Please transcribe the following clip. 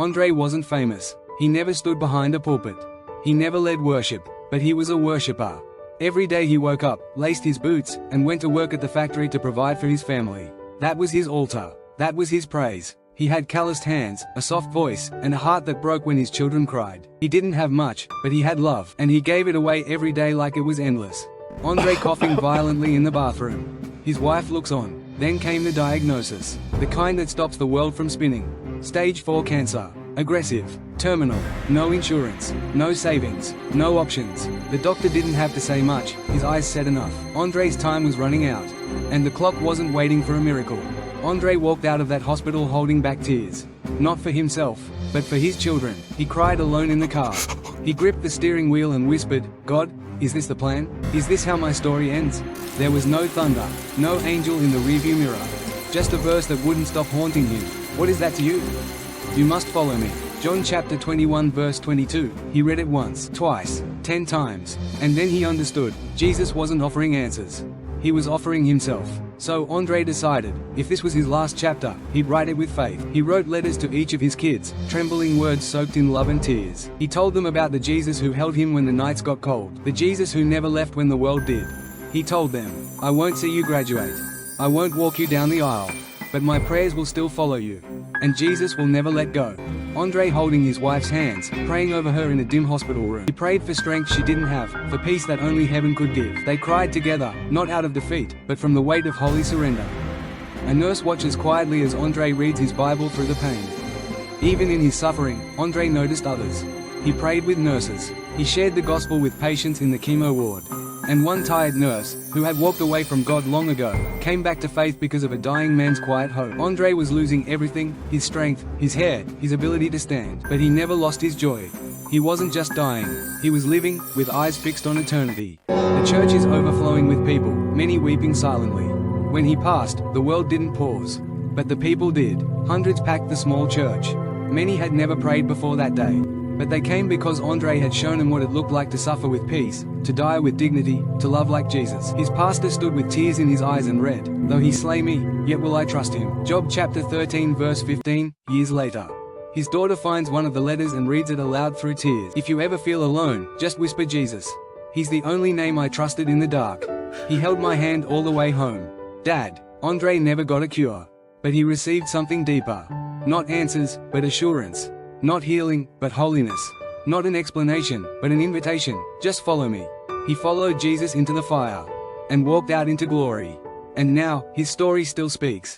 Andre wasn't famous. He never stood behind a pulpit. He never led worship, but he was a worshipper. Every day he woke up, laced his boots, and went to work at the factory to provide for his family. That was his altar. That was his praise. He had calloused hands, a soft voice, and a heart that broke when his children cried. He didn't have much, but he had love, and he gave it away every day like it was endless. Andre coughing violently in the bathroom. His wife looks on. Then came the diagnosis. The kind that stops the world from spinning. Stage 4 cancer. Aggressive. Terminal. No insurance. No savings. No options. The doctor didn't have to say much. His eyes said enough. Andre's time was running out. And the clock wasn't waiting for a miracle. Andre walked out of that hospital holding back tears. Not for himself, but for his children. He cried alone in the car. He gripped the steering wheel and whispered, "God, is this the plan? Is this how my story ends?" There was no thunder, no angel in the rearview mirror. Just a verse that wouldn't stop haunting him. What is that to you? You must follow me. John chapter 21 verse 22. He read it once, twice, 10 times. And then he understood. Jesus wasn't offering answers. He was offering himself. So Andre decided, if this was his last chapter, he'd write it with faith. He wrote letters to each of his kids, trembling words soaked in love and tears. He told them about the Jesus who held him when the nights got cold, the Jesus who never left when the world did. He told them, "I won't see you graduate. I won't walk you down the aisle. But my prayers will still follow you. And Jesus will never let go." Andre holding his wife's hands, praying over her in a dim hospital room. He prayed for strength she didn't have, for peace that only heaven could give. They cried together, not out of defeat, but from the weight of holy surrender. A nurse watches quietly as Andre reads his Bible through the pain. Even in his suffering, Andre noticed others. He prayed with nurses. He shared the gospel with patients in the chemo ward. And one tired nurse, who had walked away from God long ago, came back to faith because of a dying man's quiet hope. Andre was losing everything, his strength, his hair, his ability to stand. But he never lost his joy. He wasn't just dying, he was living, with eyes fixed on eternity. The church is overflowing with people, many weeping silently. When he passed, the world didn't pause. But the people did. Hundreds packed the small church. Many had never prayed before that day. But they came because Andre had shown them what it looked like to suffer with peace, to die with dignity, to love like Jesus. His pastor stood with tears in his eyes and read, "Though he slay me, yet will I trust him." Job chapter 13 verse 15. Years later, his daughter finds one of the letters and reads it aloud through tears. "If you ever feel alone, just whisper Jesus. He's the only name I trusted in the dark. He held my hand all the way home." Dad, Andre never got a cure. But he received something deeper. Not answers, but assurance. Not healing, but holiness. Not an explanation, but an invitation. Just follow me. He followed Jesus into the fire and walked out into glory. And now, his story still speaks.